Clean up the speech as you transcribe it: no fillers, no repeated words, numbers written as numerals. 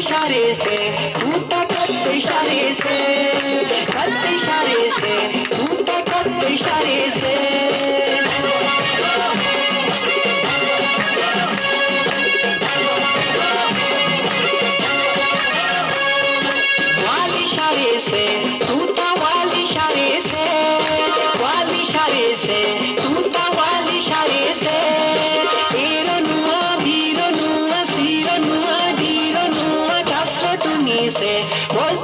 इशारे से टूटा कद इशारे से कद इशारे से टूटा कद इशारे से वाल इशारे से टूटा वाल इशारे से वाल इशारे से टूटा वाल इशारे से से बोल